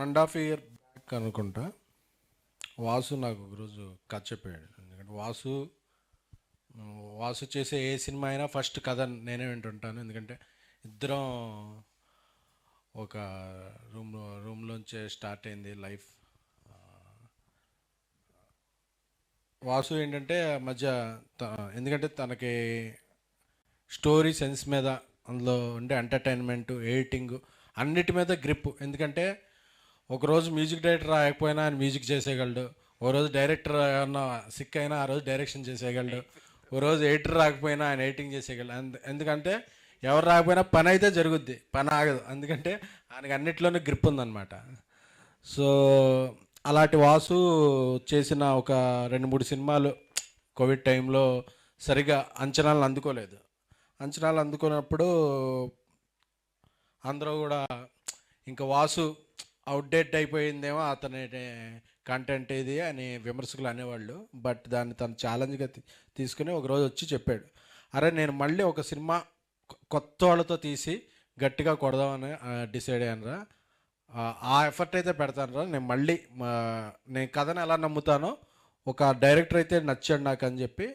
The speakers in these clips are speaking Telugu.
1.5 year బ్యాక్ అనుకుంటా వాసు నాకు ఒకరోజు కథ చెప్పాడు. ఎందుకంటే వాసు చేసే ఏ సినిమా అయినా ఫస్ట్ కథ నేనే వింటుంటాను. ఎందుకంటే ఇద్దరం ఒక రూమ్లోంచే స్టార్ట్ అయింది లైఫ్. వాసు ఏంటంటే మధ్య ఎందుకంటే తనకి స్టోరీ సెన్స్ మీద, అందులో ఉండే ఎంటర్టైన్మెంట్, ఎడిటింగ్ అన్నిటి మీద గ్రిప్. ఎందుకంటే ఒకరోజు మ్యూజిక్ డైరెక్టర్ రాకపోయినా ఆయన మ్యూజిక్ చేసేయగలడు, ఓ రోజు డైరెక్టర్ ఏమన్నా సిక్ అయినా ఆ రోజు డైరెక్షన్ చేసేయగలడు, ఓ రోజు ఎడిటర్ రాకపోయినా ఆయన ఎడిటింగ్ చేసేయగలడు. ఎందుకంటే ఎవరు రాకపోయినా పని అయితే జరుగుద్ది, పని ఆగదు. ఎందుకంటే ఆయనకి అన్నిట్లోనూ గ్రిప్ ఉందన్నమాట. సో అలాంటి వాసు చేసిన ఒక 2-3 సినిమాలు కోవిడ్ టైంలో సరిగా అంచనాలను అందుకోలేదు. అంచనాలు అందుకున్నప్పుడు అందరూ కూడా ఇంకా వాసు అవుట్డేట్ అయిపోయిందేమో అతని కంటెంట్ ఇది అని విమర్శకులు అనేవాళ్ళు. బట్ దాన్ని తను ఛాలెంజ్గా తీసుకుని ఒకరోజు వచ్చి చెప్పాడు, అరే నేను మళ్ళీ ఒక సినిమా కొత్త వాళ్ళతో తీసి గట్టిగా కొడదామని డిసైడ్ అయ్యానరా, ఆ ఎఫర్ట్ అయితే పెడతానరా, నేను మళ్ళీ నేను కథను ఎలా నమ్ముతానో ఒక డైరెక్టర్ అయితే నచ్చాడు నాకు అని చెప్పి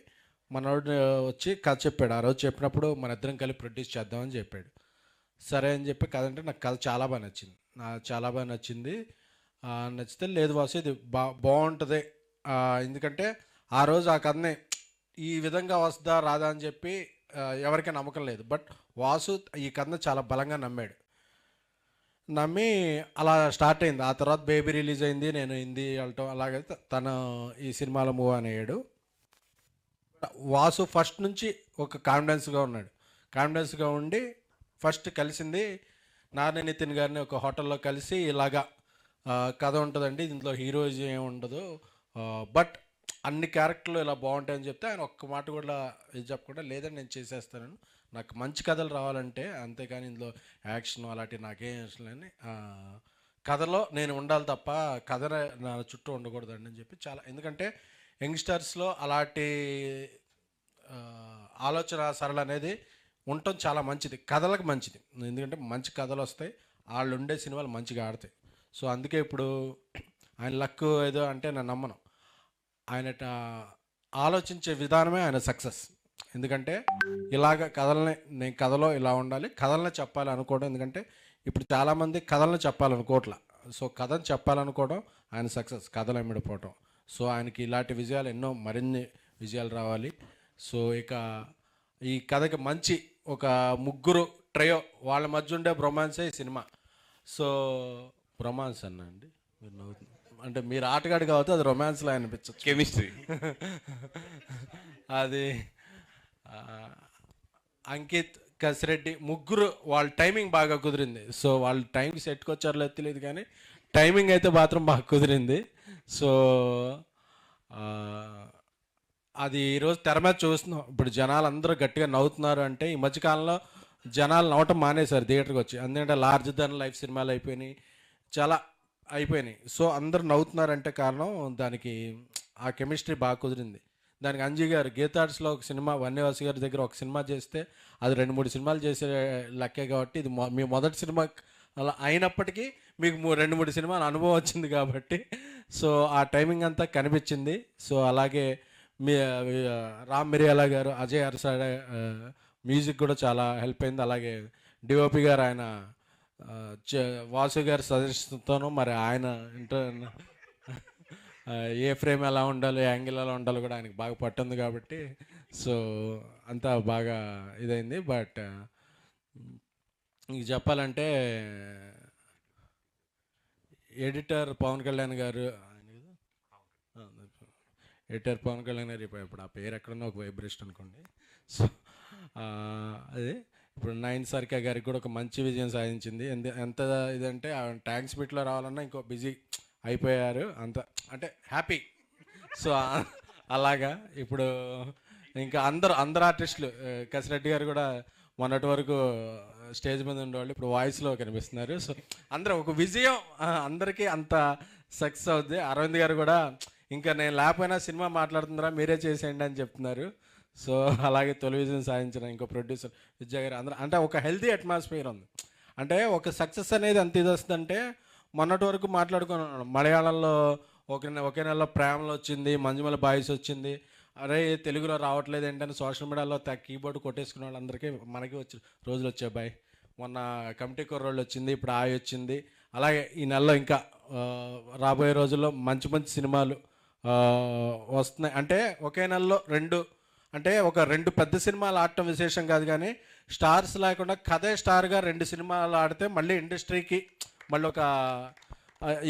మనోడు వచ్చి కథ చెప్పాడు. ఆ రోజు చెప్పినప్పుడు మన ఇద్దరం కలిపి ప్రొడ్యూస్ చేద్దామని చెప్పాడు. సరే అని చెప్పి కథ అంటే నాకు కథ చాలా బాగా నచ్చింది. చాలా బాగా నచ్చింది. నచ్చితే లేదు వాసు ఇది బాగుంటుంది, ఎందుకంటే ఆ రోజు ఆ కథని ఈ విధంగా వస్తుందా రాదా అని చెప్పి ఎవరికీ నమ్మకం లేదు. బట్ వాసు ఈ కథను చాలా బలంగా నమ్మి అలా స్టార్ట్ అయింది. ఆ తర్వాత బేబీ రిలీజ్ అయింది, నేను హిందీ వెళ్ళటం, అలాగే తను ఈ సినిమాలో మూవ్ అయ్యాడు. వాసు ఫస్ట్ నుంచి ఒక కాన్ఫిడెన్స్గా ఉన్నాడు. కాన్ఫిడెన్స్గా ఉండి ఫస్ట్ కలిసింది నాని నితిన్ గారిని ఒక హోటల్లో కలిసి, ఇలాగా కథ ఉంటుందండి, దీంట్లో హీరోయిజం ఏమి ఉండదు, బట్ అన్ని క్యారెక్టర్లు ఇలా బాగుంటాయని చెప్తే ఆయన ఒక్క మాట కూడా ఇది చెప్పకుండా లేదని నేను చేసేస్తాను, నాకు మంచి కథలు రావాలంటే, అంతేకాని ఇందులో యాక్షన్ అలాంటివి నాకేం ఇష్టం లేని, కథలో నేను ఉండాలి తప్ప కథ నా చుట్టూ ఉండకూడదండి అని చెప్పి చాలా. ఎందుకంటే యంగ్స్టర్స్లో అలాంటి ఆలోచన సరళ అనేది ఉండటం చాలా మంచిది, కథలకు మంచిది. ఎందుకంటే మంచి కథలు వస్తాయి, వాళ్ళు ఉండే సినిమాలు మంచిగా ఆడతాయి. సో అందుకే ఇప్పుడు ఆయన లక్ ఏదో అంటే నేను నమ్మను, ఆయన ఆలోచించే విధానమే ఆయన సక్సెస్. ఎందుకంటే ఇలాగ నేను కథలో ఇలా ఉండాలి, కథలనే చెప్పాలి అనుకోవడం. ఎందుకంటే ఇప్పుడు చాలామంది కథలను చెప్పాలనుకోవట్లా, సో కథను చెప్పాలనుకోవడం ఆయన సక్సెస్, కథలు ఎమ్మిడిపోవటం. సో ఆయనకి ఇలాంటి విజయాలు ఎన్నో, మరిన్ని విజయాలు రావాలి. సో ఇక ఈ కథకి మంచి ఒక ముగ్గురు ట్రయో వాళ్ళ మధ్య ఉండే బ్రొమాన్సే ఈ సినిమా. సో రొమాన్స్ అన్నా అండి, మీరు నవ్వుతుంది అంటే మీరు ఆటగాడు కాబట్టి అది రొమాన్స్లో అనిపించచ్చు, కెమిస్ట్రీ అది అంకిత్, కసిరెడ్డి ముగ్గురు వాళ్ళ టైమింగ్ బాగా కుదిరింది. సో వాళ్ళు టైంకి సెట్కి వచ్చారో లేదు తెలియదు, కానీ టైమింగ్ అయితే మాత్రం బాగా కుదిరింది. సో అది ఈరోజు తెర మీద చూస్తున్నాం. ఇప్పుడు జనాలు అందరూ గట్టిగా నవ్వుతున్నారు అంటే ఈ మధ్యకాలంలో జనాలు నవ్వటం మానేశారు థియేటర్కి వచ్చి. ఎందుకంటే లార్జ్ దెన్ లైఫ్ సినిమాలు అయిపోయినాయి, చాలా అయిపోయినాయి. సో అందరూ నవ్వుతున్నారంటే కారణం దానికి ఆ కెమిస్ట్రీ బాగా కుదిరింది. దానికి అంజీ గారు గీతార్ట్స్లో ఒక సినిమా, వన్యవాసి గారి దగ్గర ఒక సినిమా చేస్తే అది 2-3 సినిమాలు చేసే లెక్కే. కాబట్టి ఇది మీ మొదటి సినిమా అలా అయినప్పటికీ మీకు 2-3 సినిమాల అనుభవం వచ్చింది కాబట్టి సో ఆ టైమింగ్ అంతా కనిపించింది. సో అలాగే మీ రామ్ మిరియాల గారు, అజయ్ అరసాడ మ్యూజిక్ కూడా చాలా హెల్ప్ అయింది. అలాగే డిఓపి గారు ఆయన వాసు గారి సజెషన్తోనూ మరి ఆయన ఏ ఫ్రేమ్ ఎలా ఉండాలి, యాంగిల్ ఎలా ఉండాలి కూడా ఆయనకి బాగా పట్టుంది కాబట్టి సో అంతా బాగా ఇదైంది. బట్ ఇంక చెప్పాలంటే ఎడిటర్ పవన్ కళ్యాణ్ గారు, ఎడిటర్ పవన్ కళ్యాణ్ గారు ఇప్పుడు ఆ పేరు ఎక్కడున్నా ఒక వైబ్రేషన్ అనుకోండి. సో అదే ఇప్పుడు నైన్ సర్కా గారికి కూడా ఒక మంచి విజయం సాధించింది. ఎంత ఇదంటే ట్యాంక్స్ మీట్లో రావాలన్నా ఇంకో బిజీ అయిపోయారు, అంత అంటే హ్యాపీ. సో అలాగా ఇప్పుడు ఇంకా అందరు ఆర్టిస్టులు, కసిరెడ్డి గారు కూడా మొన్నటి వరకు స్టేజ్ మీద ఉండేవాళ్ళు ఇప్పుడు వాయిస్లో కనిపిస్తున్నారు. సో అందరూ ఒక విజయం, అందరికీ అంత సక్సెస్ అవుద్ది. అరవింద్ గారు కూడా ఇంకా నేను లేకపోయినా సినిమా మాట్లాడుతుందిరా మీరే చేసేయండి అని చెప్తున్నారు. సో అలాగే తొలి విజయం సాధించిన ఇంకో ప్రొడ్యూసర్ విజయ్ గారు, అందరూ అంటే ఒక హెల్తీ అట్మాస్ఫియర్ ఉంది. అంటే ఒక సక్సెస్ అనేది ఎంత ఇది వస్తుందంటే మొన్నటి వరకు మాట్లాడుకున్నాను. మలయాళంలో ఒకే నెలలో ప్రేమలో వచ్చింది, మంజుమల బాయ్స్ వచ్చింది. అరే తెలుగులో రావట్లేదు ఏంటని సోషల్ మీడియాలో కీబోర్డ్ కొట్టేసుకున్న వాళ్ళందరికీ మనకి వచ్చి రోజులు వచ్చాయి బాయ్. మొన్న కమిటీ కుర్రోళ్ళు వచ్చింది, ఇప్పుడు ఆయి వచ్చింది. అలాగే ఈ నెలలో ఇంకా రాబోయే రోజుల్లో మంచి మంచి సినిమాలు వస్తున్నాయి. అంటే ఒకే నెలలో అంటే ఒక 2 పెద్ద సినిమాలు ఆడటం విశేషం కాదు, కానీ స్టార్స్ లేకుండా కథే స్టార్గా 2 సినిమాలు ఆడితే మళ్ళీ ఇండస్ట్రీకి మళ్ళీ ఒక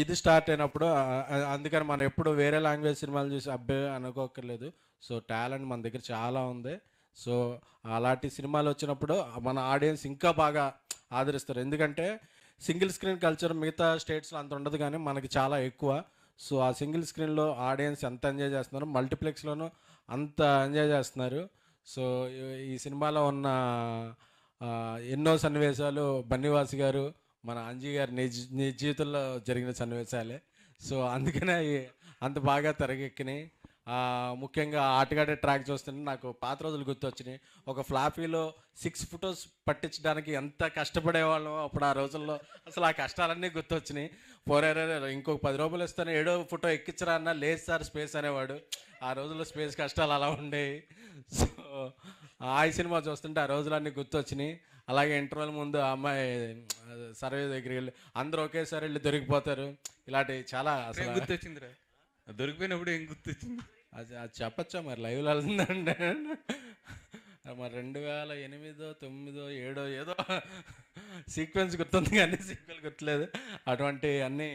ఇది స్టార్ట్ అయినప్పుడు అందుకని మనం ఎప్పుడు వేరే లాంగ్వేజ్ సినిమాలు చూసి అబ్బే అనుకోకర్లేదు. సో టాలెంట్ మన దగ్గర చాలా ఉంది. సో అలాంటి సినిమాలు వచ్చినప్పుడు మన ఆడియన్స్ ఇంకా బాగా ఆదరిస్తారు. ఎందుకంటే సింగిల్ స్క్రీన్ కల్చర్ మిగతా స్టేట్స్లో అంత ఉండదు, కానీ మనకి చాలా ఎక్కువ. సో ఆ సింగిల్ స్క్రీన్లో ఆడియన్స్ ఎంత ఎంజాయ్ చేస్తున్నారు, మల్టీప్లెక్స్లోనూ అంత ఎంజాయ్ చేస్తున్నారు. సో ఈ సినిమాలో ఉన్న ఎన్నో సన్నివేశాలు బన్నీవాసి గారు, మన అంజీ గారి నిజ జీవితంలో జరిగిన సన్నివేశాలే. సో అందుకనే అంత బాగా తెరకెక్కినాయి. ముఖ్యంగా ఆటగాడే ట్రాక్ చూస్తుంటే నాకు పాత రోజులు గుర్తొచ్చినాయి. ఒక ఫ్లాఫీలో 6 ఫొటోస్ పట్టించడానికి ఎంత కష్టపడేవాళ్ళం అప్పుడు ఆ రోజుల్లో. అసలు ఆ కష్టాలన్నీ గుర్తొచ్చినాయి. ఇంకొక 10 రూపాయలు ఇస్తాను 7వ ఫోటో ఎక్కించరా అన్న, లేదు సార్ స్పేస్ అనేవాడు. ఆ రోజుల్లో స్పేస్ కష్టాలు అలా ఉండేవి. సో ఆ సినిమా చూస్తుంటే ఆ రోజులన్నీ గుర్తొచ్చినాయి. అలాగే ఇంటర్వెల్ ముందు ఆ అమ్మాయి సర్వే దగ్గరికి వెళ్ళి అందరూ ఒకేసారి వెళ్ళి దొరికిపోతారు. ఇలాంటివి చాలా అసలు గుర్తొచ్చిందిరా. దొరికిపోయినప్పుడు ఏం గుర్తొచ్చింది? అది చెప్పచ్చా మరి లైవ్లో వెళ్తుందంటే మరి 2008, 2009, 2007 ఏదో సీక్వెన్స్ గుర్తుంది, కానీ సీక్వెల్ గుర్తులేదు. అటువంటి అన్నీ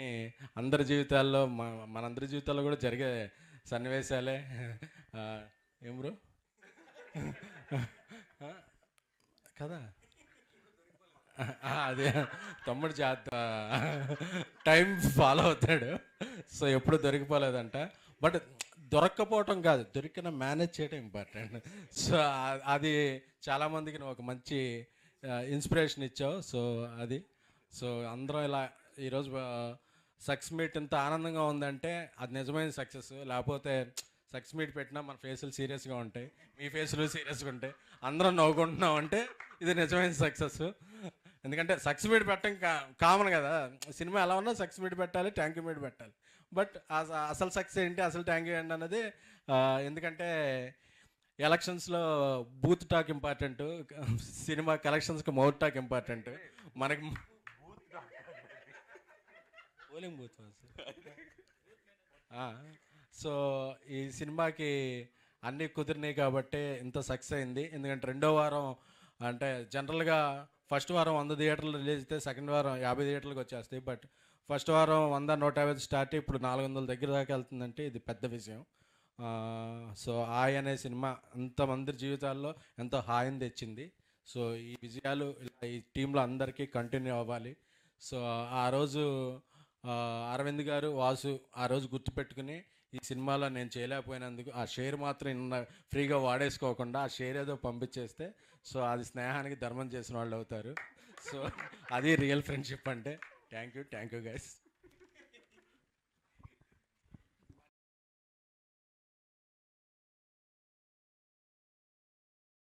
అందరి జీవితాల్లో మనందరి జీవితాల్లో కూడా జరిగే సన్నివేశాలే. ఏం బ్రో కదా, అదే తమ్ముడు టైం ఫాలో అవుతాడు. సో ఎప్పుడు దొరికిపోలేదంట. బట్ దొరక్కపోవటం కాదు, దొరికిన మేనేజ్ చేయడం ఇంపార్టెంట్. సో అది చాలామందికి నువ్వు ఒక మంచి ఇన్స్పిరేషన్ ఇచ్చావు. సో అది అందరం ఇలా ఈరోజు సక్సెస్ మీట్ ఇంత ఆనందంగా ఉందంటే అది నిజమైన సక్సెస్. లేకపోతే సక్సెస్ మీట్ పెట్టినా మన ఫేసులు సీరియస్గా ఉంటాయి, మీ ఫేసులు సీరియస్గా ఉంటాయి, అందరం నవ్వుకుంటున్నాం అంటే ఇది నిజమైన సక్సెస్. ఎందుకంటే సక్సెస్ మీట్ పెట్టడం కామన్ కదా, సినిమా ఎలా ఉన్నా సక్సెస్ మీట్ పెట్టాలి, థ్యాంక్ యూ మీట్ పెట్టాలి. బట్ అసలు సక్సెస్ ఏంటి, అసలు థ్యాంక్ యూ ఏంటి అన్నది ఎందుకంటే ఎలక్షన్స్లో బూత్ టాక్ ఇంపార్టెంట్, సినిమా కలెక్షన్స్కి మౌత్ టాక్ ఇంపార్టెంట్. మనకి పోలింగ్ బూత్. సో ఈ సినిమాకి అన్నీ కుదిరినాయి కాబట్టి ఇంత సక్సెస్ అయింది. ఎందుకంటే 2వ వారం అంటే జనరల్గా ఫస్ట్ వారం 100 థియేటర్లు రిలీజ్ అయితే సెకండ్ వారం 50 థియేటర్లకు వచ్చేస్తాయి. బట్ ఫస్ట్ వారం 100, 150 స్టార్ట్ ఇప్పుడు 400 దగ్గర దాకా వెళ్తుందంటే ఇది పెద్ద విషయం. సో హాయ్ అనే సినిమా అంతమంది జీవితాల్లో ఎంతో హాయిని తెచ్చింది. సో ఈ విజయాలు ఇలా ఈ టీంలో అందరికీ కంటిన్యూ అవ్వాలి. సో ఆ రోజు అరవింద్ గారు, వాసు ఆ రోజు గుర్తుపెట్టుకుని ఈ సినిమాలో నేను చేయలేకపోయినందుకు ఆ షేర్ మాత్రం ఫ్రీగా వాడేసుకోకుండా ఆ షేర్ ఏదో పంపించేస్తే సో అది స్నేహానికి ధర్మం చేసిన వాళ్ళు అవుతారు. సో అది రియల్ ఫ్రెండ్షిప్ అంటే. Thank you guys.